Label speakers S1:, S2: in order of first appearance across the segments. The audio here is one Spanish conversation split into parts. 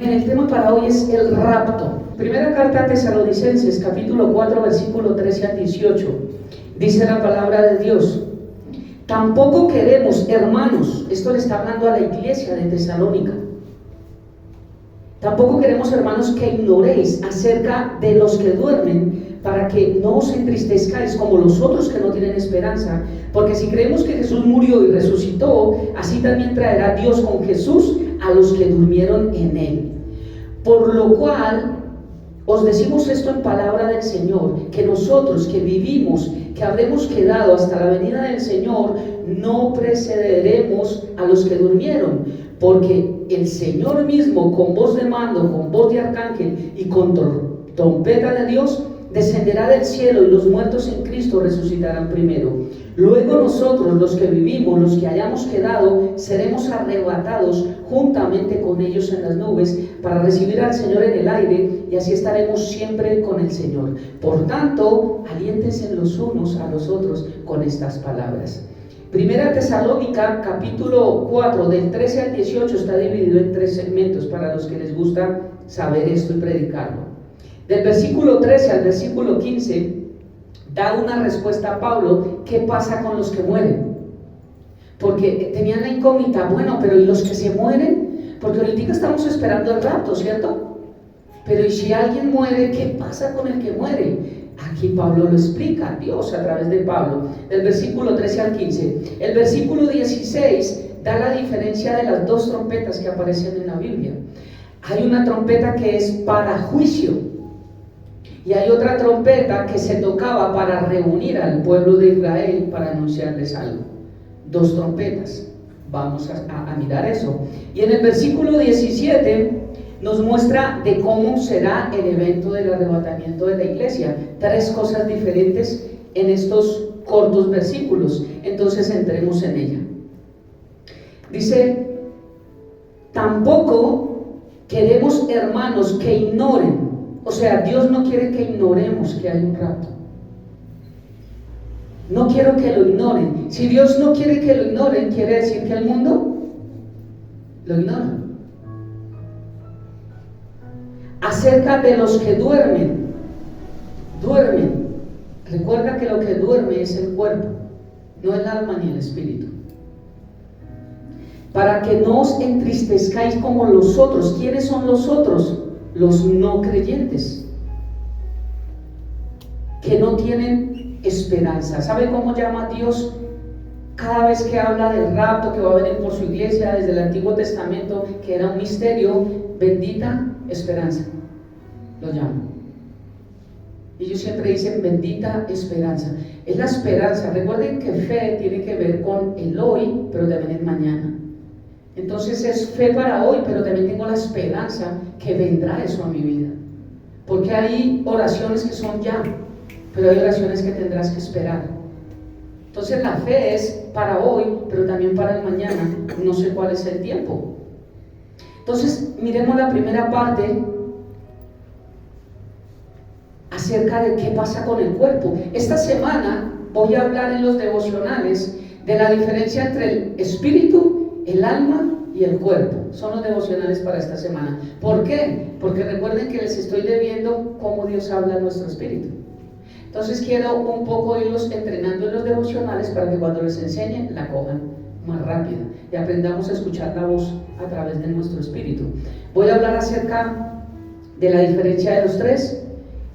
S1: Bien, el tema para hoy es el rapto. Primera carta a Tesalonicenses, capítulo 4, versículo 13 al 18. Dice la palabra de Dios: tampoco queremos, hermanos, esto le está hablando a la iglesia de Tesalónica, tampoco queremos, hermanos, que ignoréis acerca de los que duermen, para que no os entristezcáis como los otros que no tienen esperanza, porque si creemos que Jesús murió y resucitó, así también traerá Dios con Jesús a los que durmieron en él. Por lo cual os decimos esto en palabra del Señor, que nosotros que vivimos, que habremos quedado hasta la venida del Señor, no precederemos a los que durmieron, porque el Señor mismo, con voz de mando, con voz de arcángel y con trompeta de Dios, descenderá del cielo, y los muertos en Cristo resucitarán primero. Luego nosotros, los que vivimos, los que hayamos quedado, seremos arrebatados juntamente con ellos en las nubes para recibir al Señor en el aire, y así estaremos siempre con el Señor. Por tanto, aliéntense los unos a los otros con estas palabras. Primera Tesalónica, capítulo 4, del 13 al 18, está dividido en 3 segmentos para los que les gusta saber esto y predicarlo. Del versículo 13 al versículo 15 da una respuesta a Pablo: ¿qué pasa con los que mueren? Porque tenían la incógnita, bueno, pero ¿y los que se mueren? Porque ahorita estamos esperando el rapto, ¿cierto? Pero ¿y si alguien muere, qué pasa con el que muere? Aquí Pablo lo explica, Dios a través de Pablo, del versículo 13 al 15. El versículo 16 da la diferencia de las 2 trompetas que aparecen en la Biblia. Hay una trompeta que es para juicio, y hay otra trompeta que se tocaba para reunir al pueblo de Israel para anunciarles algo. 2 trompetas. Vamos a mirar eso. Y en el versículo 17 nos muestra de cómo será el evento del arrebatamiento de la iglesia. 3 cosas diferentes en estos cortos versículos. Entonces entremos en ella. Dice: tampoco queremos, hermanos, que ignoren. O sea, Dios no quiere que ignoremos que hay un rapto. No quiero que lo ignoren. Si Dios no quiere que lo ignoren, quiere decir que el mundo lo ignora. Acerca de los que duermen. Recuerda que lo que duerme es el cuerpo, no el alma ni el espíritu. Para que no os entristezcáis como los otros. ¿Quiénes son los otros? Los no creyentes, que no tienen esperanza. ¿Sabe cómo llama Dios cada vez que habla del rapto que va a venir por su iglesia desde el Antiguo Testamento, que era un misterio? Bendita esperanza, lo llama. Y ellos siempre dicen bendita esperanza. Es la esperanza. Recuerden que fe tiene que ver con el hoy, pero también el mañana. Entonces es fe para hoy, pero también tengo la esperanza que vendrá eso a mi vida. Porque hay oraciones que son ya, pero hay oraciones que tendrás que esperar. Entonces la fe es para hoy, pero también para el mañana. No sé cuál es el tiempo. Entonces miremos la primera parte acerca de qué pasa con el cuerpo. Esta semana voy a hablar en los devocionales de la diferencia entre el espíritu, el alma y el cuerpo. Son los devocionales para esta semana. ¿Por qué? Porque recuerden que les estoy debiendo cómo Dios habla a nuestro espíritu. Entonces quiero un poco irlos entrenando en los devocionales para que cuando les enseñe la cojan más rápido y aprendamos a escuchar la voz a través de nuestro espíritu. Voy a hablar acerca de la diferencia de los 3.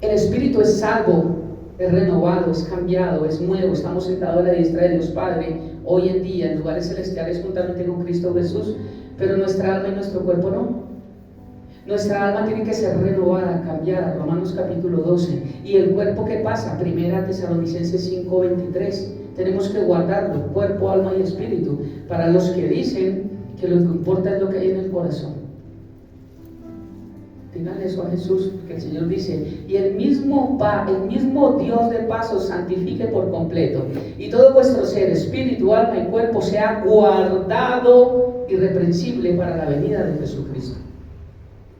S1: El espíritu es salvo, es renovado, es cambiado, es nuevo. Estamos sentados a la diestra de Dios Padre hoy en día en lugares celestiales juntamente con Cristo Jesús, pero nuestra alma y nuestro cuerpo no. Nuestra alma tiene que ser renovada, cambiada. Romanos capítulo 12. ¿Y el cuerpo qué pasa? Primera Tesalonicenses 5:23. Tenemos que guardarlo, cuerpo, alma y espíritu, para los que dicen que lo que importa es lo que hay en el corazón. Díganle eso a Jesús, que el Señor dice: y el mismo Dios de paz os santifique por completo, y todo vuestro ser, espíritu, alma y cuerpo sea guardado irreprensible para la venida de Jesucristo.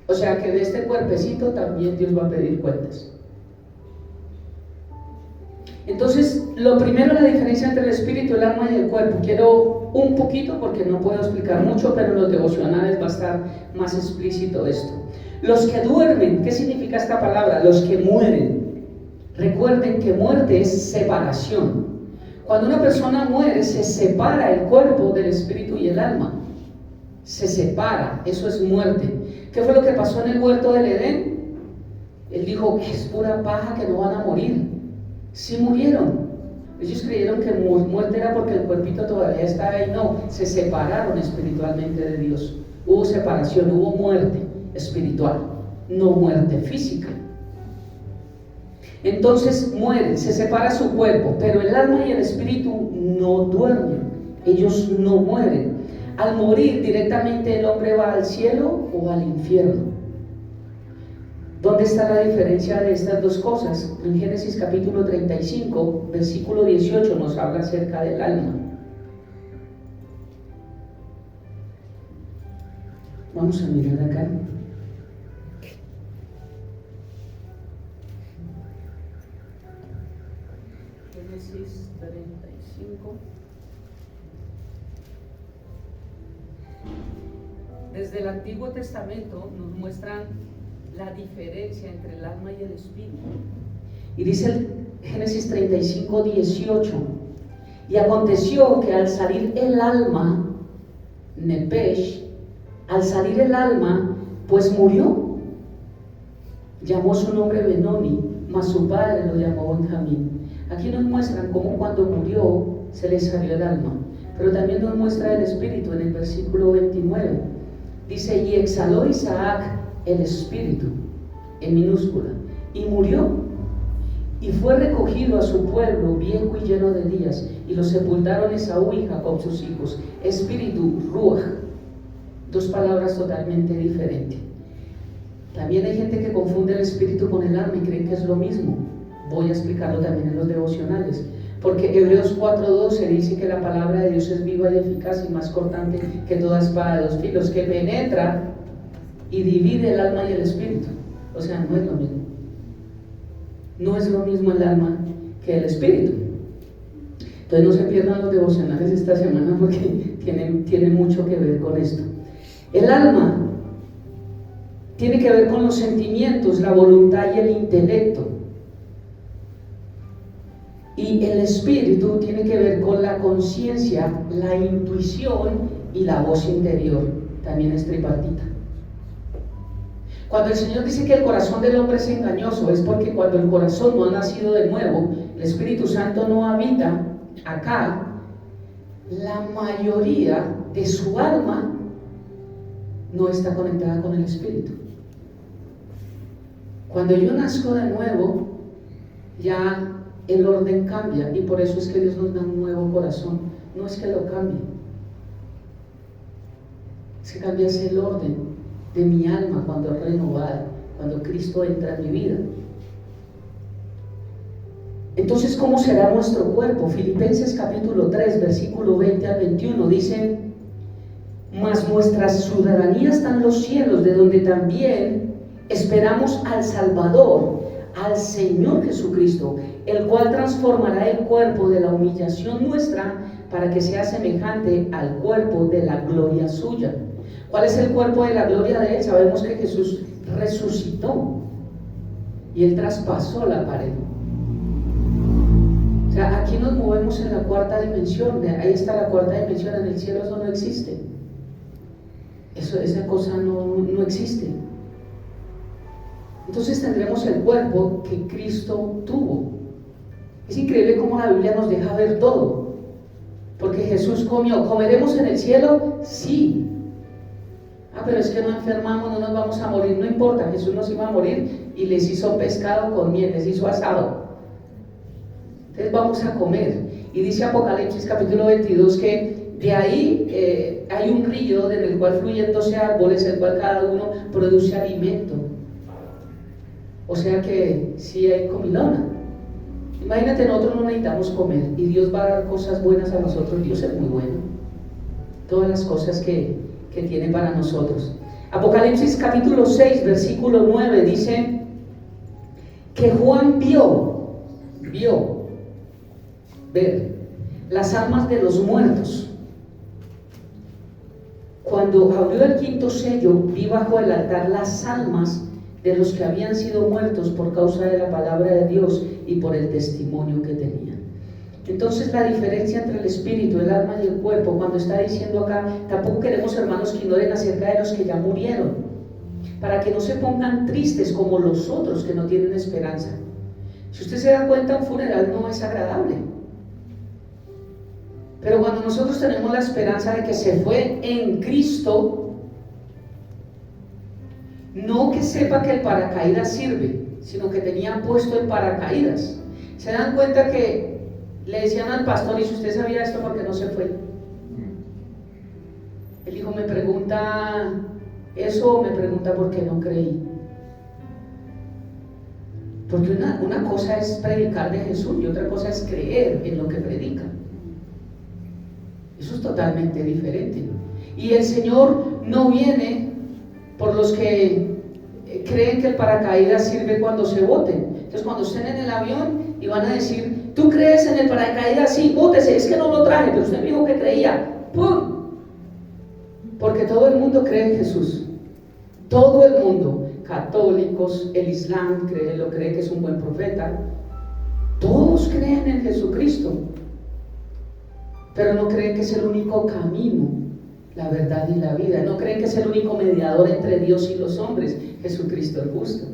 S1: O sea que de este cuerpecito también Dios va a pedir cuentas. Entonces, lo primero, la diferencia entre el espíritu, el alma y el cuerpo. Quiero un poquito, porque no puedo explicar mucho, pero en los devocionales va a estar más explícito esto. Los que duermen, ¿qué significa esta palabra? Los que mueren. Recuerden que muerte es separación. Cuando una persona muere, se separa el cuerpo del espíritu y el alma. Se separa, eso es muerte. ¿Qué fue lo que pasó en el huerto del Edén? Él dijo, es pura paja que no van a morir. Sí murieron. Ellos creyeron que muerte era porque el cuerpito todavía estaba ahí. No, se separaron espiritualmente de Dios. Hubo separación, hubo muerte espiritual, no muerte física. Entonces mueren, se separa su cuerpo, pero el alma y el espíritu no duermen, ellos no mueren. Al morir directamente el hombre va al cielo o al infierno. ¿Dónde está la diferencia de estas dos cosas? En Génesis capítulo 35, versículo 18 nos habla acerca del alma. Vamos a mirar acá. Génesis 35. Desde el Antiguo Testamento nos muestran la diferencia entre el alma y el espíritu. Y dice el Génesis 35, 18: y aconteció que al salir el alma, Nepesh, al salir el alma, pues murió. Llamó su nombre Benoni, mas su padre lo llamó Benjamín. Aquí nos muestran cómo cuando murió se le salió el alma, pero también nos muestra el espíritu en el versículo 29. Dice, y exhaló Isaac el espíritu, en minúscula, y murió, y fue recogido a su pueblo viejo y lleno de días, y lo sepultaron Esaú y Jacob sus hijos. Espíritu, ruach, dos palabras totalmente diferentes. También hay gente que confunde el espíritu con el alma y creen que es lo mismo. Voy a explicarlo también en los devocionales, porque Hebreos 4:12 dice que la palabra de Dios es viva y eficaz y más cortante que toda espada de dos filos, que penetra y divide el alma y el espíritu. O sea, no es lo mismo. No es lo mismo el alma que el espíritu. Entonces no se pierdan los devocionales esta semana porque tienen mucho que ver con esto. El alma tiene que ver con los sentimientos, la voluntad y el intelecto. Y el espíritu tiene que ver con la conciencia, la intuición y la voz interior. También es tripartita. Cuando el Señor dice que el corazón del hombre es engañoso, es porque cuando el corazón no ha nacido de nuevo, el Espíritu Santo no habita acá, la mayoría de su alma no está conectada con el Espíritu. Cuando yo nazco de nuevo, ya el orden cambia, y por eso es que Dios nos da un nuevo corazón. No es que lo cambie, es que cambia el orden de mi alma cuando es renovada, cuando Cristo entra en mi vida. Entonces, ¿cómo será nuestro cuerpo? Filipenses capítulo 3, versículo 20 al 21 dice, mas nuestra ciudadanía está en los cielos, de donde también esperamos al Salvador, al Señor Jesucristo, el cual transformará el cuerpo de la humillación nuestra para que sea semejante al cuerpo de la gloria suya. ¿Cuál es el cuerpo de la gloria de Él? Sabemos que Jesús resucitó y Él traspasó la pared. O sea, aquí nos movemos en la cuarta dimensión. Ahí está la cuarta dimensión. En el cielo eso no existe. Esa cosa no existe. Entonces tendremos el cuerpo que Cristo tuvo. Es increíble cómo la Biblia nos deja ver todo. Porque Jesús comió. ¿Comeremos en el cielo? Sí. Pero es que no enfermamos, no nos vamos a morir. No importa, Jesús nos iba a morir y les hizo pescado con miel, les hizo asado. Entonces vamos a comer. Y dice Apocalipsis capítulo 22 que de ahí hay un río en el cual fluyen 12 árboles, el cual cada uno produce alimento. O sea que sí hay comilona. Imagínate, nosotros no necesitamos comer y Dios va a dar cosas buenas a nosotros. Dios es muy bueno. Todas las cosas que tiene para nosotros. Apocalipsis capítulo 6, versículo 9 dice que Juan vio ver las almas de los muertos Cuando abrió el quinto sello, vi bajo el altar las almas de los que habían sido muertos por causa de la palabra de Dios y por el testimonio que tenían. Entonces la diferencia entre el espíritu, el alma y el cuerpo, cuando está diciendo acá, tampoco queremos, hermanos, que ignoren acerca de los que ya murieron, para que no se pongan tristes como los otros que no tienen esperanza. Si usted se da cuenta, un funeral no es agradable. Pero cuando nosotros tenemos la esperanza de que se fue en Cristo, no que sepa que el paracaídas sirve, sino que tenía puesto el paracaídas. Se dan cuenta que le decían al pastor: ¿y si usted sabía esto, por qué no se fue? El hijo me pregunta eso, o me pregunta por qué no creí. Porque una cosa es predicar de Jesús y otra cosa es creer en lo que predica. Eso es totalmente diferente. Y el Señor no viene por los que creen que el paracaídas sirve cuando se boten. Entonces, cuando estén en el avión y van a decir: ¿tú crees en el paracaídas? Sí, bótese. Es que no lo traje, pero usted me dijo que creía. ¡Pum! Porque todo el mundo cree en Jesús. Todo el mundo. Católicos, el Islam lo cree que es un buen profeta. Todos creen en Jesucristo, pero no creen que es el único camino, la verdad y la vida. No creen que es el único mediador entre Dios y los hombres, Jesucristo el justo.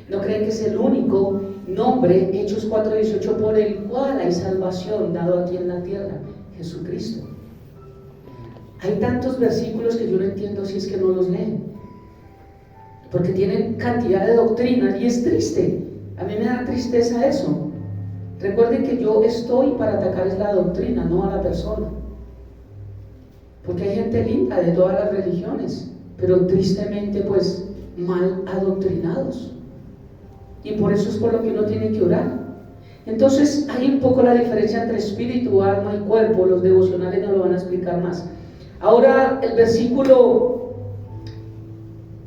S1: No creen que es el único nombre, Hechos 4:18, por el cual hay salvación dado aquí en la tierra, Jesucristo. Hay tantos versículos que yo no entiendo si es que no los leen, porque tienen cantidad de doctrinas y es triste. A mí me da tristeza eso. Recuerden que yo estoy para atacar es la doctrina, no a la persona, porque hay gente linda de todas las religiones, pero tristemente pues mal adoctrinados, y por eso es por lo que uno tiene que orar. Entonces hay un poco la diferencia entre espíritu, alma y cuerpo. Los devocionales nos lo van a explicar más. Ahora el versículo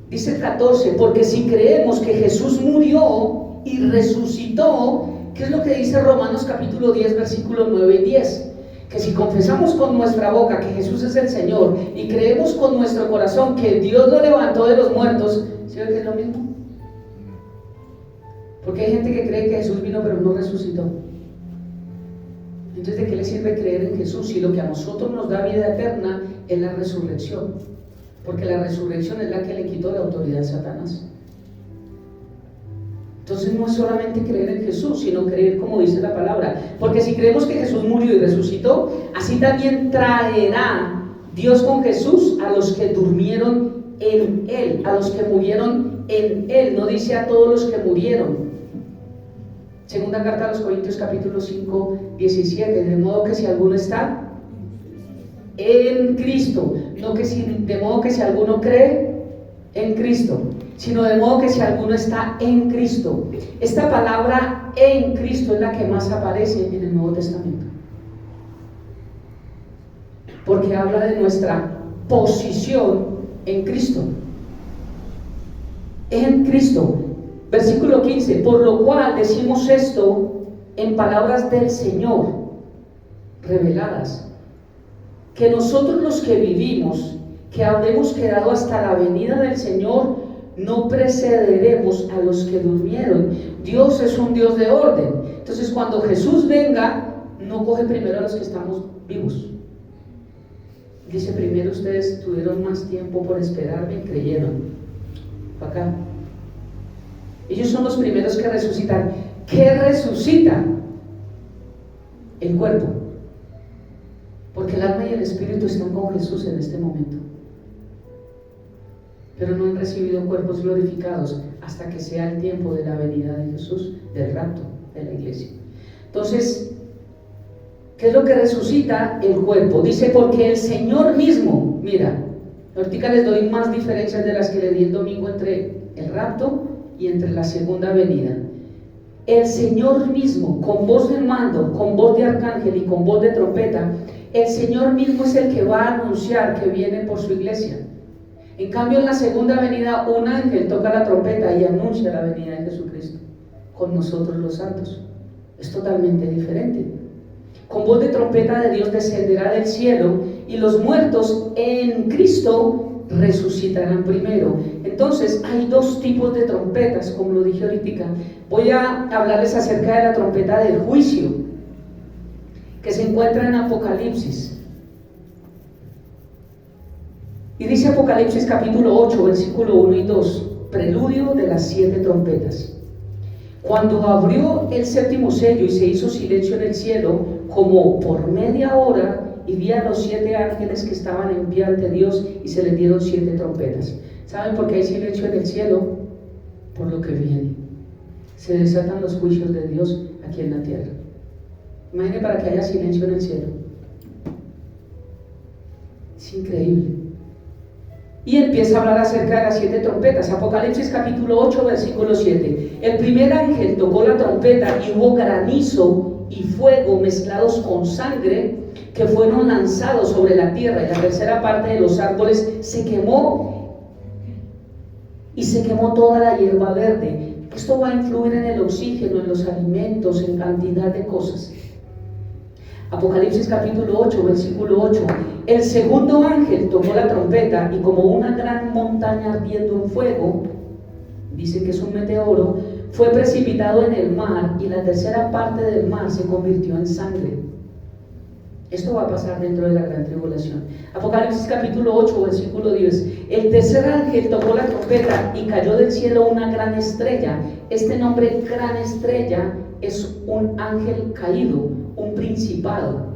S1: dice el 14: porque si creemos que Jesús murió y resucitó, ¿qué es lo que dice Romanos capítulo 10, versículos 9 y 10? Que si confesamos con nuestra boca que Jesús es el Señor y creemos con nuestro corazón que Dios lo levantó de los muertos, ¿sí ve que es lo mismo? Porque hay gente que cree que Jesús vino pero no resucitó. Entonces, ¿de qué le sirve creer en Jesús si lo que a nosotros nos da vida eterna es la resurrección? Porque la resurrección es la que le quitó la autoridad a Satanás. Entonces no es solamente creer en Jesús, sino creer como dice la palabra. Porque si creemos que Jesús murió y resucitó, así también traerá Dios con Jesús a los que durmieron en Él, a los que murieron en Él. No dice a todos los que murieron. Segunda carta a los Corintios capítulo 5, 17. De modo que si alguno está en Cristo, no que de modo que si alguno cree en Cristo, sino de modo que si alguno está en Cristo. Esta palabra en Cristo es la que más aparece en el Nuevo Testamento, porque habla de nuestra posición en Cristo. En Cristo. Versículo 15: por lo cual decimos esto en palabras del Señor reveladas, que nosotros los que vivimos, que habremos quedado hasta la venida del Señor, no precederemos a los que durmieron. Dios es un Dios de orden. Entonces, cuando Jesús venga, no coge primero a los que estamos vivos. Dice: primero ustedes tuvieron más tiempo por esperarme y creyeron. Acá. Ellos son los primeros que resucitan. ¿Qué resucita? El cuerpo. Porque el alma y el espíritu están con Jesús en este momento, pero no han recibido cuerpos glorificados hasta que sea el tiempo de la venida de Jesús, del rapto de la iglesia. Entonces, ¿qué es lo que resucita? El cuerpo. Dice: porque el Señor mismo, mira, ahorita les doy más diferencias de las que le di el domingo entre el rapto y entre la segunda venida. El Señor mismo, con voz de mando, con voz de arcángel y con voz de trompeta, el Señor mismo es el que va a anunciar que viene por su iglesia. En cambio, en la segunda venida, un ángel toca la trompeta y anuncia la venida de Jesucristo con nosotros los santos. Es totalmente diferente. Con voz de trompeta de Dios descenderá del cielo y los muertos en Cristo resucitarán primero. Entonces hay dos tipos de trompetas, como lo dije ahorita. Voy a hablarles acerca de la trompeta del juicio, que se encuentra en Apocalipsis. Y dice Apocalipsis capítulo 8, versículo 1 y 2, preludio de las 7 trompetas. Cuando abrió el séptimo sello y se hizo silencio en el cielo, como por media hora, y vi a los 7 ángeles que estaban en pie ante Dios y se les dieron 7 trompetas. ¿Saben por qué hay silencio en el cielo? Por lo que viene. Se desatan los juicios de Dios aquí en la tierra. Imagínense para que haya silencio en el cielo. Es increíble. Y empieza a hablar acerca de las 7 trompetas. Apocalipsis capítulo 8, versículo 7. El primer ángel tocó la trompeta y hubo granizo y fuego mezclados con sangre que fueron lanzados sobre la tierra, y la tercera parte de los árboles se quemó, y se quemó toda la hierba verde. Esto va a influir en el oxígeno, en los alimentos, en cantidad de cosas. Apocalipsis capítulo 8, versículo 8. El segundo ángel tocó la trompeta y como una gran montaña ardiendo en fuego, dice que es un meteoro, fue precipitado en el mar, y la tercera parte del mar se convirtió en sangre. Esto va a pasar dentro de la gran tribulación. Apocalipsis capítulo 8, versículo 10. El tercer ángel tocó la trompeta y cayó del cielo una gran estrella. Este nombre, gran estrella, es un ángel caído, un principado,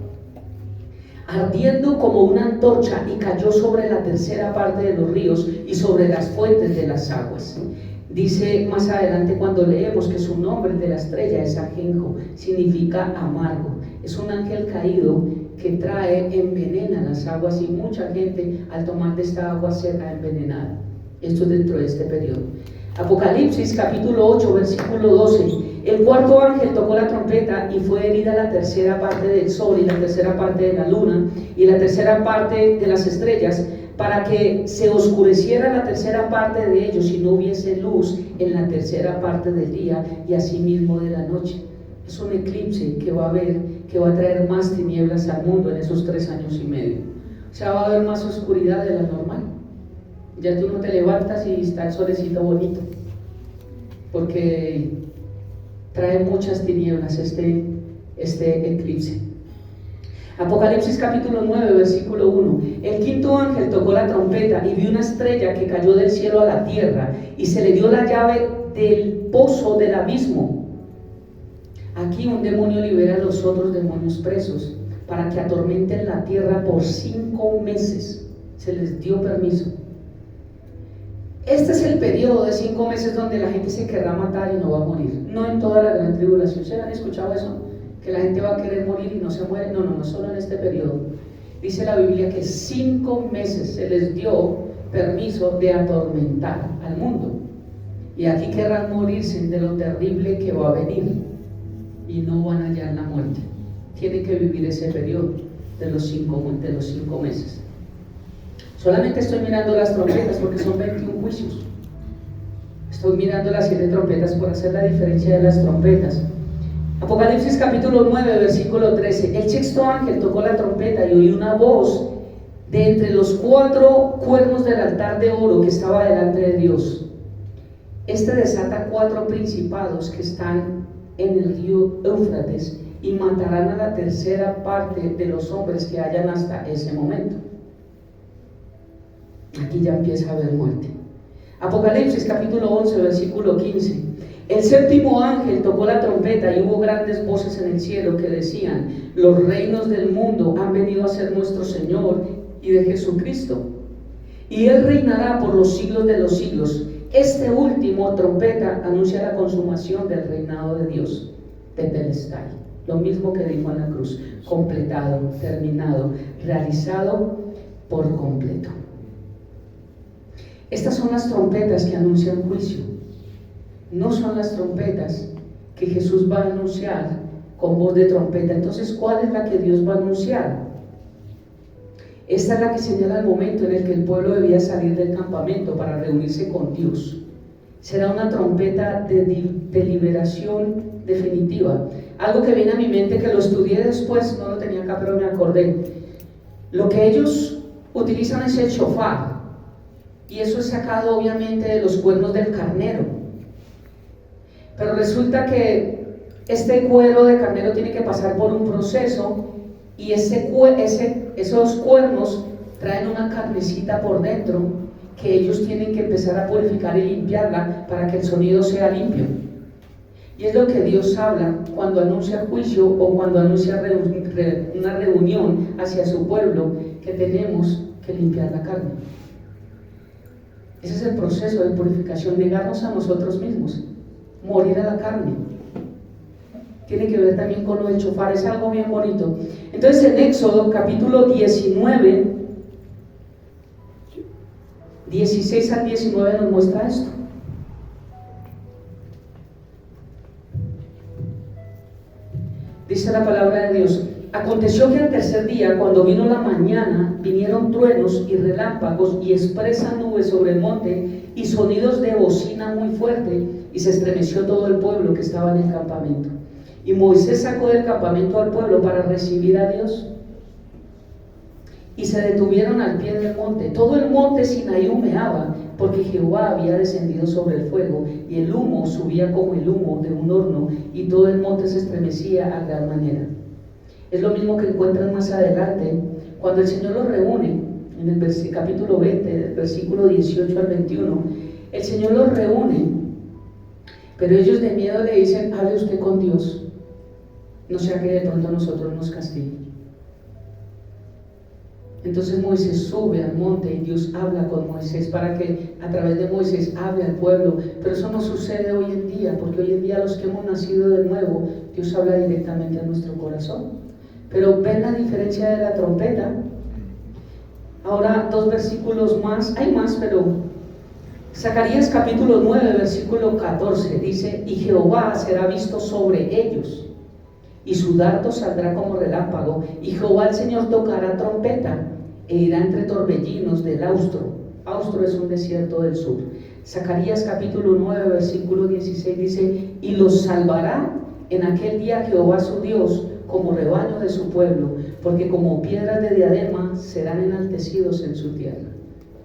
S1: ardiendo como una antorcha, y cayó sobre la tercera parte de los ríos y sobre las fuentes de las aguas. Dice más adelante cuando leemos que su nombre de la estrella es ajenjo, significa amargo. Es un ángel caído que envenena las aguas, y mucha gente al tomar de esta agua será envenenada. Esto es dentro de este periodo. Apocalipsis capítulo 8, versículo 12. El cuarto ángel tocó la trompeta y fue herida la tercera parte del sol y la tercera parte de la luna y la tercera parte de las estrellas, para que se oscureciera la tercera parte de ellos y no hubiese luz en la tercera parte del día y asimismo de la noche. Es un eclipse que va a haber, que va a traer más tinieblas al mundo en esos 3 años y medio. O sea, va a haber más oscuridad de la normal. Ya tú no te levantas y está el solecito bonito, porque trae muchas tinieblas este eclipse. Apocalipsis capítulo 9, versículo 1. El quinto ángel tocó la trompeta y vi una estrella que cayó del cielo a la tierra, y se le dio la llave del pozo del abismo. Aquí un demonio libera a los otros demonios presos para que atormenten la tierra por 5 meses. Se les dio permiso. Este es el periodo de 5 meses donde la gente se querrá matar y no va a morir. No en toda la gran tribulación. ¿Se han escuchado eso? Que la gente va a querer morir y no se muere. No, solo en este periodo. Dice la Biblia que 5 meses se les dio permiso de atormentar al mundo. Y aquí querrán morirse de lo terrible que va a venir, y no van a hallar la muerte. Tienen que vivir ese periodo de los 5 meses. Solamente estoy mirando las trompetas porque son 21 juicios. Estoy mirando las 7 trompetas por hacer la diferencia de las trompetas. Apocalipsis capítulo 9, versículo 13. El sexto ángel tocó la trompeta y oí una voz de entre los 4 cuernos del altar de oro que estaba delante de Dios. Este desata 4 principados que están en el río Éufrates, y matarán a la tercera parte de los hombres que hayan hasta ese momento. Aquí ya empieza a haber muerte. Apocalipsis capítulo 11, versículo 15. El séptimo ángel tocó la trompeta y hubo grandes voces en el cielo que decían: los reinos del mundo han venido a ser nuestro Señor y de Jesucristo, y Él reinará por los siglos de los siglos. Este último trompeta anuncia la consumación del reinado de Dios, de Telestai. Lo mismo que dijo en la cruz: completado, terminado, realizado por completo. Estas son las trompetas que anuncian juicio. No son las trompetas que Jesús va a anunciar con voz de trompeta. Entonces, ¿cuál es la que Dios va a anunciar? Esta es la que señala el momento en el que el pueblo debía salir del campamento para reunirse con Dios. Será una trompeta de liberación definitiva. Algo que viene a mi mente, que lo estudié después, no lo tenía acá, pero me acordé. Lo que ellos utilizan es el shofar, y eso es sacado obviamente de los cuernos del carnero. Pero resulta que este cuero de carnero tiene que pasar por un proceso, y esos cuernos traen una carnecita por dentro que ellos tienen que empezar a purificar y limpiarla para que el sonido sea limpio. Y es lo que Dios habla cuando anuncia juicio o cuando anuncia una reunión hacia su pueblo, que tenemos que limpiar la carne. Ese es el proceso de purificación, negarnos a nosotros mismos, morir a la carne. Tiene que ver también con lo del shofar, es algo bien bonito. Entonces en Éxodo capítulo 19, 16 al 19 nos muestra esto. Dice la palabra de Dios: aconteció que al tercer día, cuando vino la mañana, vinieron truenos y relámpagos y espesas nubes sobre el monte y sonidos de bocina muy fuerte, y se estremeció todo el pueblo que estaba en el campamento. Y Moisés sacó del campamento al pueblo para recibir a Dios, y se detuvieron al pie del monte. Todo el monte Sinaí humeaba, porque Jehová había descendido sobre el fuego, y el humo subía como el humo de un horno, y todo el monte se estremecía a gran manera. Es lo mismo que encuentran más adelante, cuando el Señor los reúne, en el capítulo 20, del versículo 18 al 21. El Señor los reúne, pero ellos de miedo le dicen: hable usted con Dios, no sea que de pronto a nosotros nos castigue. Entonces Moisés sube al monte y Dios habla con Moisés para que a través de Moisés hable al pueblo. Pero eso no sucede hoy en día, porque hoy en día los que hemos nacido de nuevo, Dios habla directamente a nuestro corazón. Pero ven la diferencia de la trompeta. Ahora 2 versículos más, hay más, pero Zacarías capítulo 9 versículo 14 dice: y Jehová será visto sobre ellos, y su dardo saldrá como relámpago, y Jehová el Señor tocará trompeta, e irá entre torbellinos del austro. Austro es un desierto del sur. Zacarías capítulo 9 versículo 16 dice: y los salvará en aquel día Jehová su Dios, como rebaño de su pueblo, porque como piedras de diadema serán enaltecidos en su tierra.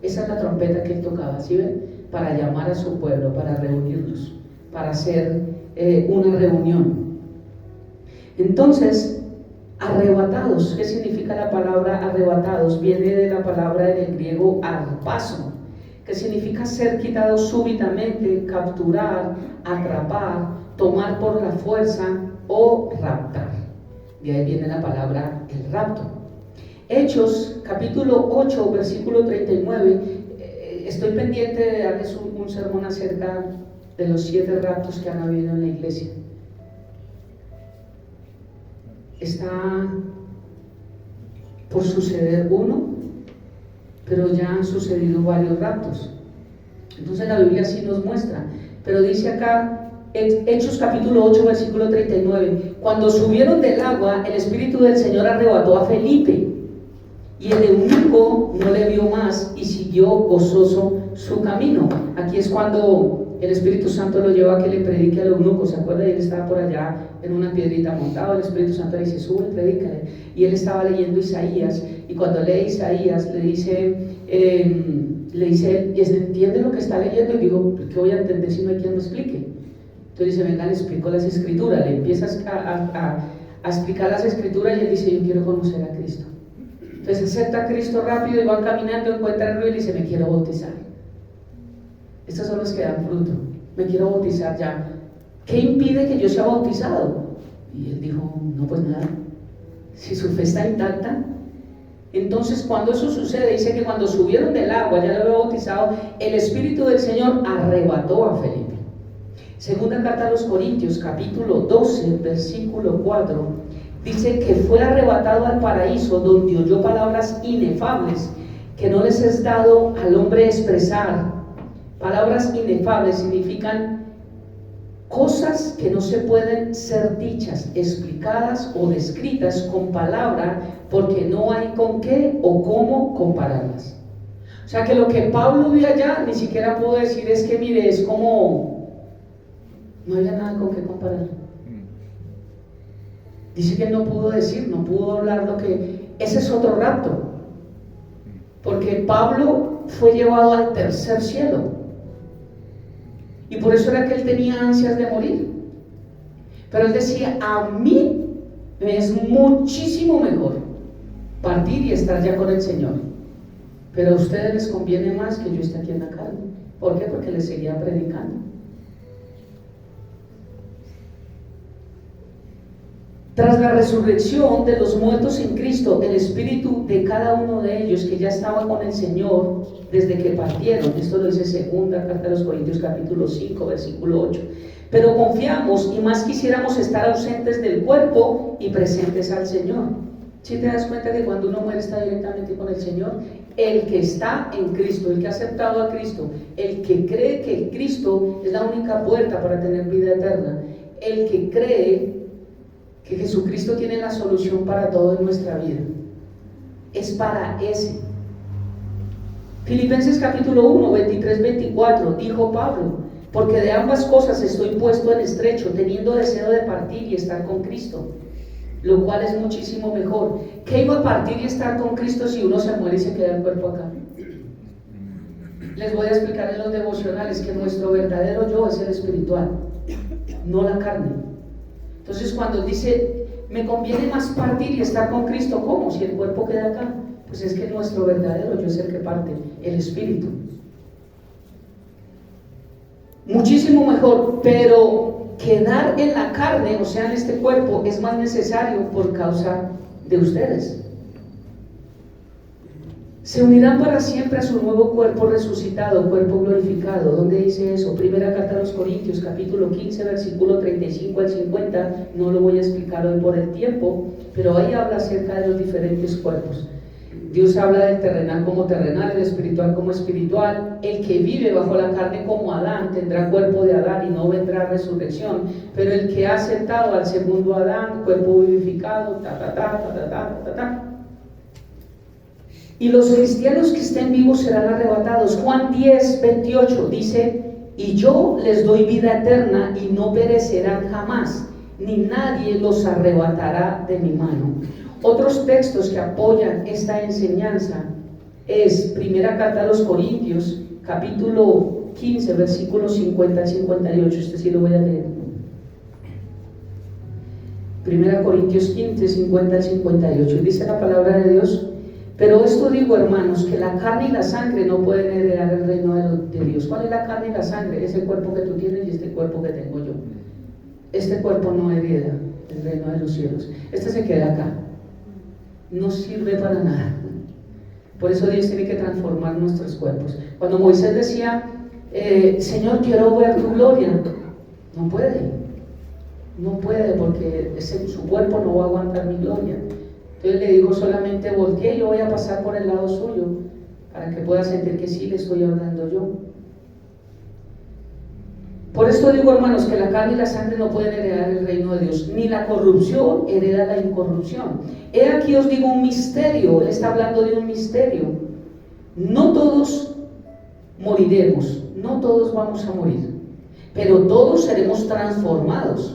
S1: Esa es la trompeta que él tocaba, ¿sí ven? Para llamar a su pueblo, para reunirlos, para hacer una reunión. Entonces, arrebatados, ¿qué significa la palabra arrebatados? Viene de la palabra en el griego arpazo, que significa ser quitados súbitamente, capturar, atrapar, tomar por la fuerza o raptar. De ahí viene la palabra el rapto. Hechos capítulo 8 versículo 39. Estoy pendiente de darles un sermón acerca de los 7 raptos que han habido en la iglesia. Está por suceder uno, pero ya han sucedido varios raptos. Entonces la Biblia sí nos muestra, pero dice acá, Hechos capítulo 8 versículo 39: cuando subieron del agua, el Espíritu del Señor arrebató a Felipe, y el eunuco no le vio más y siguió gozoso su camino. Aquí es cuando el Espíritu Santo lo lleva a que le predique al eunuco, ¿se acuerda? Y él estaba por allá en una piedrita montado. El Espíritu Santo le dice: sube, predícale. Y él estaba leyendo Isaías, y cuando lee Isaías le dice, ¿entiende lo que está leyendo? Y digo: ¿qué voy a entender si no hay quien me explique? Entonces dice: venga, le explico las escrituras. Le empiezas a explicar las escrituras, y él dice: yo quiero conocer a Cristo. Entonces acepta a Cristo rápido, y van caminando, encuentra el río y dice: me quiero bautizar. Estos son los que dan fruto. Me quiero bautizar ya. ¿Qué impide que yo sea bautizado? Y él dijo: no, pues nada. Si su fe está intacta. Entonces, cuando eso sucede, dice que cuando subieron del agua, ya lo había bautizado, el Espíritu del Señor arrebató a Felipe. Segunda carta a los Corintios, capítulo 12, versículo 4, dice que fue arrebatado al paraíso, donde oyó palabras inefables que no les es dado al hombre expresar. Palabras inefables significan cosas que no se pueden ser dichas, explicadas o descritas con palabra, porque no hay con qué o cómo compararlas. O sea que lo que Pablo vio allá, ni siquiera pudo decir: es que mire, es como... No había nada con qué comparar. Dice que no pudo decir, no pudo hablar lo que... Ese es otro rapto. porque Pablo fue llevado al tercer cielo y por eso era que él tenía ansias de morir. Pero él decía, a mí me es muchísimo mejor partir y estar ya con el Señor, pero a ustedes les conviene más que yo esté aquí en la carne. ¿Por qué? Porque les seguía predicando. Tras la resurrección de los muertos en Cristo, el espíritu de cada uno de ellos que ya estaba con el Señor desde que partieron, esto lo dice segunda carta a los Corintios capítulo 5 versículo 8, pero confiamos y más quisiéramos estar ausentes del cuerpo y presentes al Señor. ¿Sí te das cuenta que cuando uno muere está directamente con el Señor? El que está en Cristo, el que ha aceptado a Cristo, el que cree que Cristo es la única puerta para tener vida eterna, el que cree que Jesucristo tiene la solución para todo en nuestra vida, es para ese. Filipenses capítulo 1, 23-24, dijo Pablo, porque de ambas cosas estoy puesto en estrecho, teniendo deseo de partir y estar con Cristo, lo cual es muchísimo mejor. ¿Qué iba a partir y estar con Cristo si uno se muere y se queda el cuerpo acá? Les voy a explicar en los devocionales que nuestro verdadero yo es el espiritual, no la carne. Entonces cuando dice, me conviene más partir y estar con Cristo, ¿cómo? Si el cuerpo queda acá, pues es que nuestro verdadero yo es el que parte, el espíritu. Muchísimo mejor, pero quedar en la carne, o sea en este cuerpo, es más necesario por causa de ustedes. Se unirán para siempre a su nuevo cuerpo resucitado, cuerpo glorificado. ¿Dónde dice eso? Primera carta a los Corintios, capítulo 15, versículo 35 al 50. No lo voy a explicar hoy por el tiempo, pero ahí habla acerca de los diferentes cuerpos. Dios habla del terrenal como terrenal, el espiritual como espiritual. El que vive bajo la carne como Adán tendrá cuerpo de Adán y no vendrá resurrección. Pero el que ha aceptado al segundo Adán, cuerpo vivificado, Y los cristianos que estén vivos serán arrebatados. Juan 10, 28 dice, y yo les doy vida eterna y no perecerán jamás, ni nadie los arrebatará de mi mano. Otros textos que apoyan esta enseñanza es Primera carta a los Corintios, capítulo 15, versículos 50 al 58. Este sí lo voy a leer. Primera Corintios 15, 50 al 58. Dice la palabra de Dios, pero esto digo, hermanos, que la carne y la sangre no pueden heredar el reino de Dios. ¿Cuál es la carne y la sangre? Es el cuerpo que tú tienes y este cuerpo que tengo yo. Este cuerpo no hereda el reino de los cielos. Este se queda acá. No sirve para nada. Por eso Dios tiene que transformar nuestros cuerpos. Cuando Moisés decía, Señor, quiero ver tu gloria, no puede porque su cuerpo no va a aguantar mi gloria. Entonces le digo, solamente volteé, yo voy a pasar por el lado suyo para que pueda sentir que sí le estoy hablando yo. Por esto digo, hermanos, que la carne y la sangre no pueden heredar el reino de Dios, ni la corrupción hereda la incorrupción. He aquí os digo un misterio. Él está hablando de un misterio. No todos moriremos, no todos vamos a morir, pero todos seremos transformados.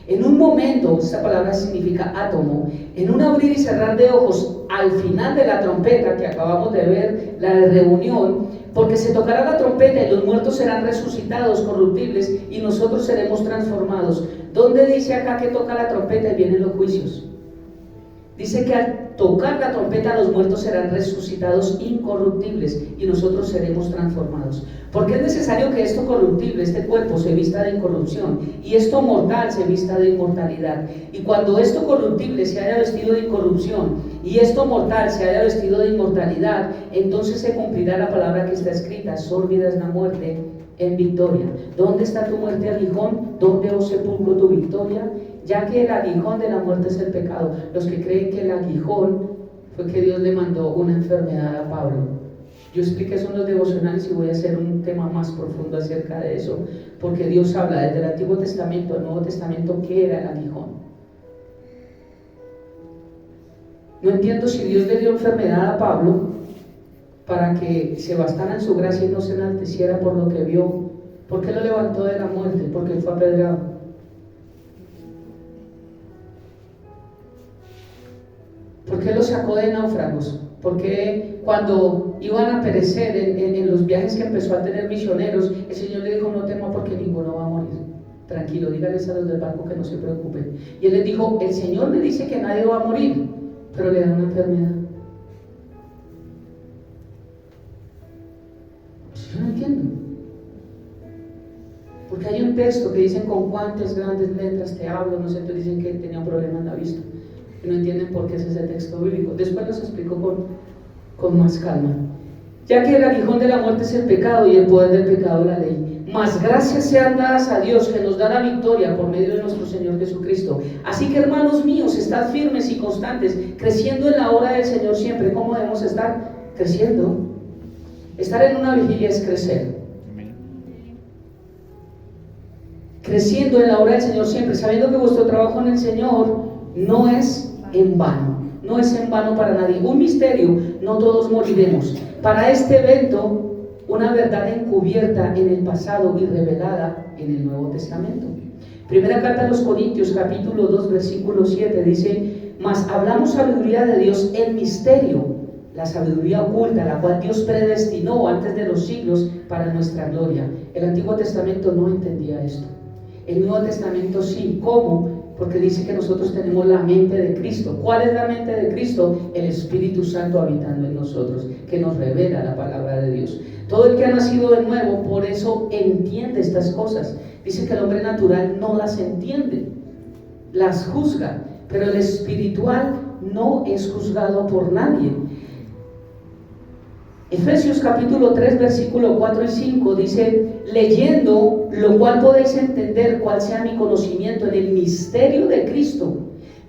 S1: En un momento, esta palabra significa átomo, en un abrir y cerrar de ojos, al final de la trompeta que acabamos de ver, la de reunión, porque se tocará la trompeta y los muertos serán resucitados, corruptibles, y nosotros seremos transformados. ¿Dónde dice acá que toca la trompeta y vienen los juicios? Dice que al tocar la trompeta los muertos serán resucitados incorruptibles y nosotros seremos transformados. Porque es necesario que esto corruptible, este cuerpo, se vista de incorrupción y esto mortal se vista de inmortalidad. Y cuando esto corruptible se haya vestido de incorrupción y esto mortal se haya vestido de inmortalidad, entonces se cumplirá la palabra que está escrita: sórbida es la muerte en victoria. ¿Dónde está tu muerte, aguijón? ¿Dónde, oh sepulcro, tu victoria? Ya que el aguijón de la muerte es el pecado. Los que creen que el aguijón fue que Dios le mandó una enfermedad a Pablo. Yo expliqué eso en los devocionales y voy a hacer un tema más profundo acerca de eso, porque Dios habla desde el Antiguo Testamento al Nuevo Testamento qué era el aguijón. No entiendo si Dios le dio enfermedad a Pablo para que se bastara en su gracia y no se enalteciera por lo que vio. ¿Por qué lo levantó de la muerte? Porque fue apedreado. ¿Por qué lo sacó de náufragos? Porque cuando iban a perecer en los viajes que empezó a tener misioneros, el Señor le dijo: no tema porque ninguno va a morir. Tranquilo, dígales a los del barco que no se preocupen. Y Él les dijo: el Señor me dice que nadie va a morir, pero le da una enfermedad. Yo no entiendo. Porque hay un texto que dicen con cuántas grandes letras te hablo, no sé, te dicen que tenía un problema en la vista. Y no entienden por qué es ese texto bíblico. Después los explico con más calma. Ya que el aguijón de la muerte es el pecado y el poder del pecado la ley. Mas gracias sean dadas a Dios que nos da la victoria por medio de nuestro Señor Jesucristo. Así que, hermanos míos, estad firmes y constantes, creciendo en la obra del Señor siempre. ¿Cómo debemos estar? Creciendo. Estar en una vigilia es crecer. Creciendo en la obra del Señor siempre, sabiendo que vuestro trabajo en el Señor no es en vano. No es en vano para nadie. Un misterio: no todos moriremos. Para este evento, una verdad encubierta en el pasado y revelada en el Nuevo Testamento. Primera carta a los Corintios, capítulo 2, versículo 7, dice: mas hablamos sabiduría de Dios en misterio, la sabiduría oculta, la cual Dios predestinó antes de los siglos para nuestra gloria. El Antiguo Testamento no entendía esto. El Nuevo Testamento sí. ¿Cómo? Porque dice que nosotros tenemos la mente de Cristo. ¿Cuál es la mente de Cristo? El Espíritu Santo habitando en nosotros, que nos revela la palabra de Dios. Todo el que ha nacido de nuevo, por eso entiende estas cosas. Dice que el hombre natural no las entiende, las juzga, pero el espiritual no es juzgado por nadie. Efesios capítulo 3, versículo 4 y 5 dice: leyendo lo cual podéis entender cuál sea mi conocimiento en el misterio de Cristo,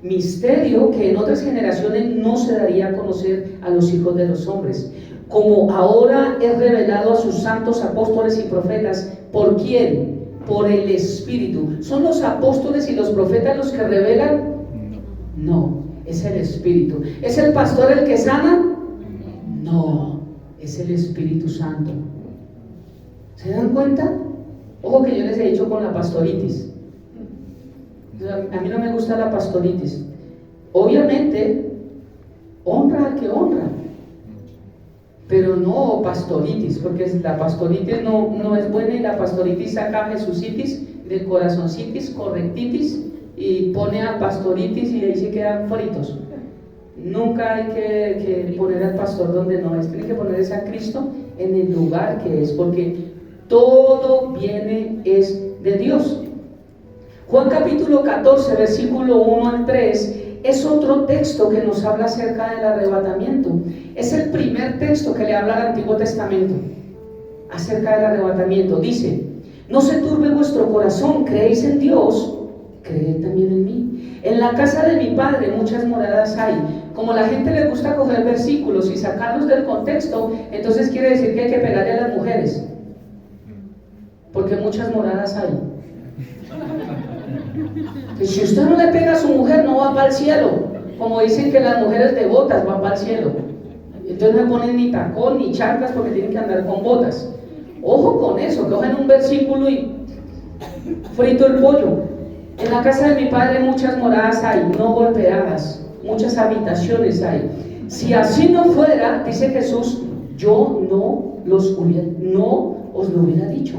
S1: misterio que en otras generaciones no se daría a conocer a los hijos de los hombres, como ahora es revelado a sus santos apóstoles y profetas. ¿Por quién? Por el Espíritu. ¿Son los apóstoles y los profetas los que revelan? No, es el Espíritu. ¿Es el pastor el que sana? No, es el Espíritu Santo. ¿Se dan cuenta? Ojo que yo les he dicho con la pastoritis. A mí no me gusta la pastoritis. Obviamente, honra al que honra, pero no pastoritis, porque la pastoritis no es buena, y la pastoritis saca jesusitis del corazoncitis, correctitis, y pone a pastoritis y ahí se quedan fritos. Nunca hay que poner al pastor donde no es. Tiene que poner a Cristo en el lugar que es, porque todo viene es de Dios. Juan capítulo 14, versículo 1 al 3 es otro texto que nos habla acerca del arrebatamiento. Es el primer texto que le habla al Antiguo Testamento acerca del arrebatamiento. Dice: no se turbe vuestro corazón, creéis en Dios, creed también en mí. En la casa de mi Padre muchas moradas hay. Como la gente le gusta coger versículos y sacarlos del contexto, entonces quiere decir que hay que pegarle a las mujeres, porque muchas moradas hay. Pues si usted no le pega a su mujer, no va para el cielo. Como dicen que las mujeres devotas van para el cielo. Entonces no le ponen ni tacón ni chanclas porque tienen que andar con botas. Ojo con eso, cogen un versículo y frito el pollo. En la casa de mi Padre muchas moradas hay, no golpeadas, muchas habitaciones hay. Si así no fuera, dice Jesús, yo no os lo hubiera dicho.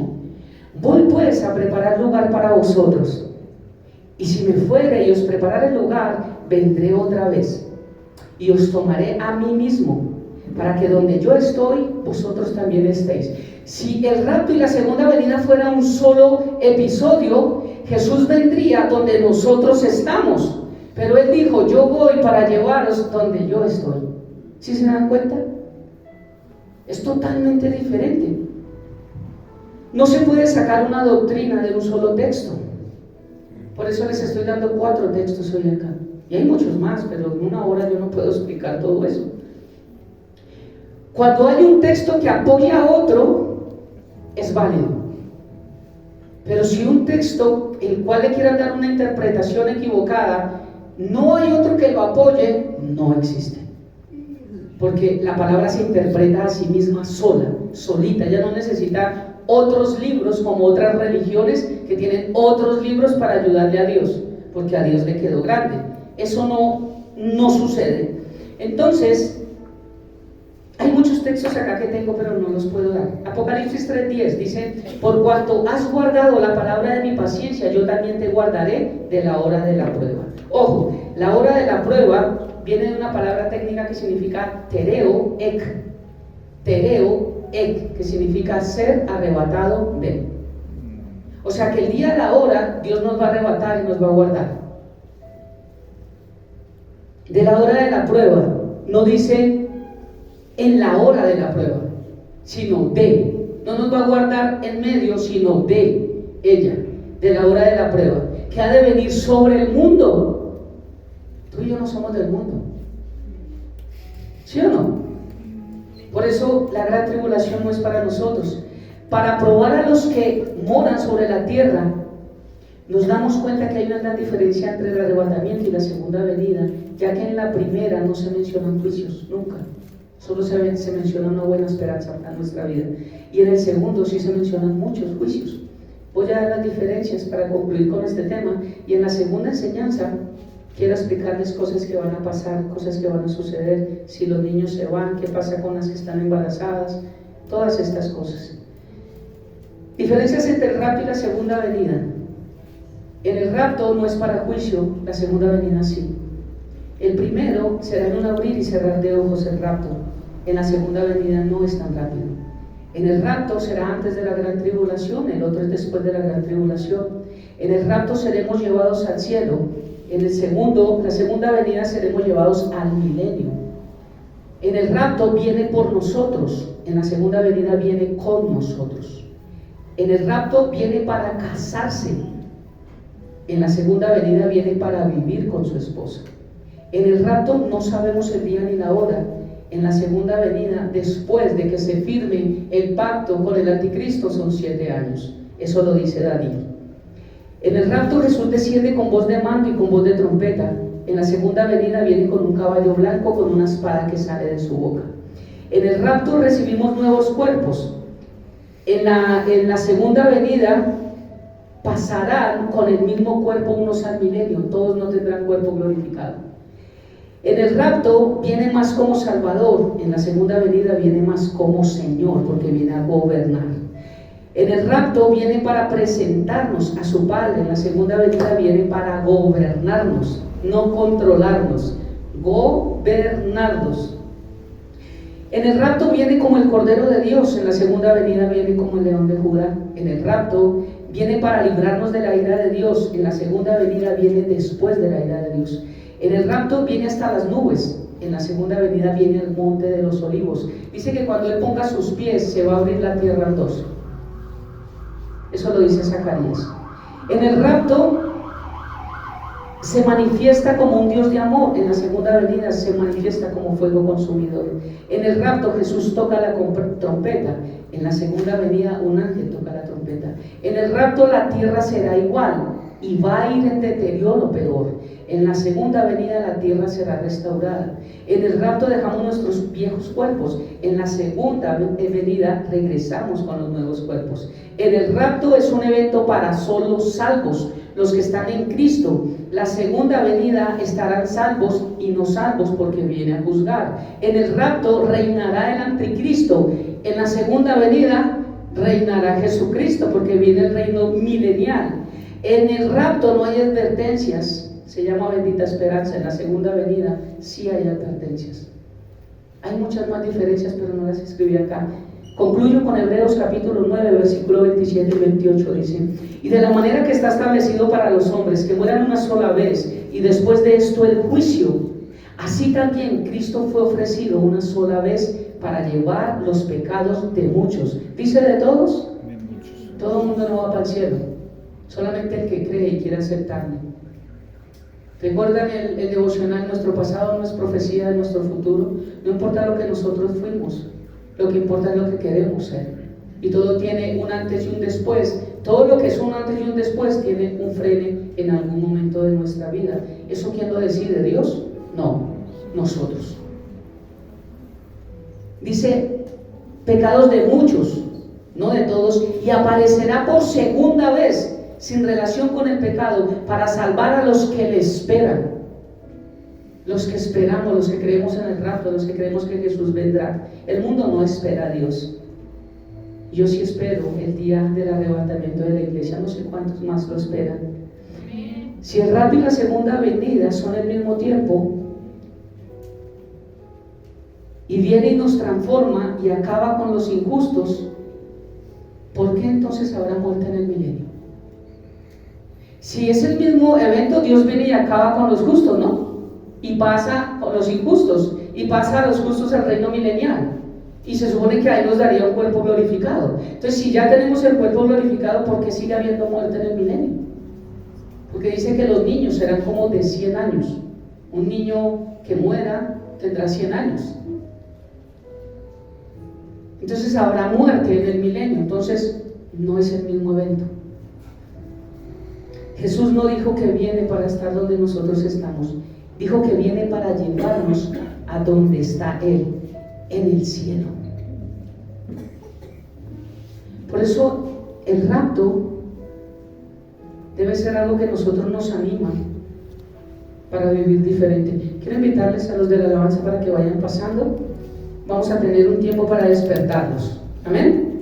S1: Voy pues a preparar lugar para vosotros. Y si me fuere y os preparare el lugar, vendré otra vez y os tomaré a mí mismo, para que donde yo estoy, vosotros también estéis. Si el rapto y la segunda venida fuera un solo episodio, Jesús vendría donde nosotros estamos. Pero Él dijo: yo voy para llevaros donde yo estoy. ¿Sí se dan cuenta? Es totalmente diferente. No se puede sacar una doctrina de un solo texto. Por eso les estoy dando 4 textos hoy acá. Y hay muchos más, pero en una hora yo no puedo explicar todo eso. Cuando hay un texto que apoya a otro, es válido. Pero si un texto, el cual le quieran dar una interpretación equivocada, no hay otro que lo apoye, no existe. Porque la palabra se interpreta a sí misma sola, solita. Ya no necesita otros libros como otras religiones que tienen otros libros para ayudarle a Dios, porque a Dios le quedó grande. Eso no sucede. Entonces, Hay muchos textos acá que tengo, pero no los puedo dar. Apocalipsis 3:10 dice: por cuanto has guardado la palabra de mi paciencia, yo también te guardaré de la hora de la prueba. Ojo, la hora de la prueba viene de una palabra técnica que significa tereo ek, que significa ser arrebatado de. O sea que el día de la hora Dios nos va a arrebatar y nos va a guardar. De la hora de la prueba, no dice en la hora de la prueba, sino de. No nos va a guardar en medio, sino de ella, de la hora de la prueba, que ha de venir sobre el mundo. Tú y yo no somos del mundo, ¿sí o no? Por eso la gran tribulación no es para nosotros. Para probar a los que moran sobre la tierra, nos damos cuenta que hay una gran diferencia entre el arrebatamiento y la segunda venida, ya que en la primera no se mencionan juicios, nunca. Solo se menciona una buena esperanza a nuestra vida. Y en el segundo sí se mencionan muchos juicios. Voy a dar las diferencias para concluir con este tema. Y en la segunda enseñanza quiero explicarles cosas que van a pasar, cosas que van a suceder, si los niños se van, qué pasa con las que están embarazadas, todas estas cosas. Diferencias entre el rapto y la segunda venida. En el rapto no es para juicio, la segunda venida sí. El primero será en un abrir y cerrar de ojos el rapto. En la segunda venida no es tan rápido. En el rapto será antes de la gran tribulación, el otro es después de la gran tribulación. En el rapto seremos llevados al cielo. En la segunda venida seremos llevados al milenio. En el rapto viene por nosotros, en la segunda venida viene con nosotros. En el rapto viene para casarse, en la segunda venida viene para vivir con su esposa. En el rapto no sabemos el día ni la hora. En la segunda venida, después de que se firme el pacto con el anticristo, son 7 años. Eso lo dice Daniel. En el rapto Jesús desciende con voz de mando y con voz de trompeta. En la segunda venida viene con un caballo blanco con una espada que sale de su boca. En el rapto recibimos nuevos cuerpos. En la segunda venida pasarán con el mismo cuerpo unos al milenio. Todos no tendrán cuerpo glorificado. En el rapto viene más como Salvador, en la segunda venida viene más como Señor, porque viene a gobernar. En el rapto viene para presentarnos a su Padre, en la segunda venida viene para gobernarnos, no controlarnos, gobernarnos. En el rapto viene como el Cordero de Dios, en la segunda venida viene como el León de Judá. En el rapto viene para librarnos de la ira de Dios, en la segunda venida viene después de la ira de Dios. En el rapto viene hasta las nubes, en la segunda venida viene el monte de los olivos. Dice que cuando Él ponga sus pies se va a abrir la tierra en dos. Eso lo dice Zacarías. En el rapto se manifiesta como un Dios de amor, en la segunda venida se manifiesta como fuego consumidor. En el rapto Jesús toca la trompeta, en la segunda venida un ángel toca la trompeta. En el rapto la tierra será igual y va a ir en deterioro peor. En la segunda venida la tierra será restaurada. En el rapto dejamos nuestros viejos cuerpos. En la segunda venida regresamos con los nuevos cuerpos. En el rapto es un evento para solo salvos, los que están en Cristo. La segunda venida estarán salvos y no salvos porque viene a juzgar. En el rapto reinará el anticristo. En la segunda venida reinará Jesucristo porque viene el reino milenial. En el rapto no hay advertencias. Se llama bendita esperanza. En la segunda venida sí hay advertencias. Hay muchas más diferencias, pero no las escribí acá. Concluyo con Hebreos capítulo 9, versículo 27 y 28. Dice: y de la manera que está establecido para los hombres, que mueran una sola vez, y después de esto el juicio, así también Cristo fue ofrecido una sola vez para llevar los pecados de muchos. ¿Dice de todos? De muchos. Todo el mundo no va para el cielo, solamente el que cree y quiere aceptarme. ¿Recuerdan el devocional? Nuestro pasado no es profecía de nuestro futuro. No importa lo que nosotros fuimos, lo que importa es lo que queremos ser. Y todo tiene un antes y un después. Todo lo que es un antes y un después tiene un frene en algún momento de nuestra vida. ¿Eso quién lo decide? ¿Dios? No, nosotros. Dice, pecados de muchos, no de todos, y aparecerá por segunda vez, sin relación con el pecado, para salvar a los que le esperan. Los que esperamos, los que creemos en el rapto, los que creemos que Jesús vendrá. El mundo no espera a Dios. Yo sí espero el día del arrebatamiento de la iglesia, no sé cuántos más lo esperan. Si el rapto y la segunda venida son al mismo tiempo, y viene y nos transforma y acaba con los injustos, ¿por qué entonces habrá muerte en el milenio? Si es el mismo evento, Dios viene y acaba con los justos, ¿no? Y pasa con los injustos, y pasa a los justos al reino milenial. Y se supone que ahí nos daría un cuerpo glorificado. Entonces, si ya tenemos el cuerpo glorificado, ¿por qué sigue habiendo muerte en el milenio? Porque dice que los niños serán como de 100 años. Un niño que muera tendrá 100 años. Entonces habrá muerte en el milenio. Entonces no es el mismo evento. Jesús no dijo que viene para estar donde nosotros estamos. Dijo que viene para llevarnos a donde está Él, en el cielo. Por eso el rapto debe ser algo que nosotros nos anima para vivir diferente. Quiero invitarles a los de la alabanza para que vayan pasando. Vamos a tener un tiempo para despertarnos. Amén.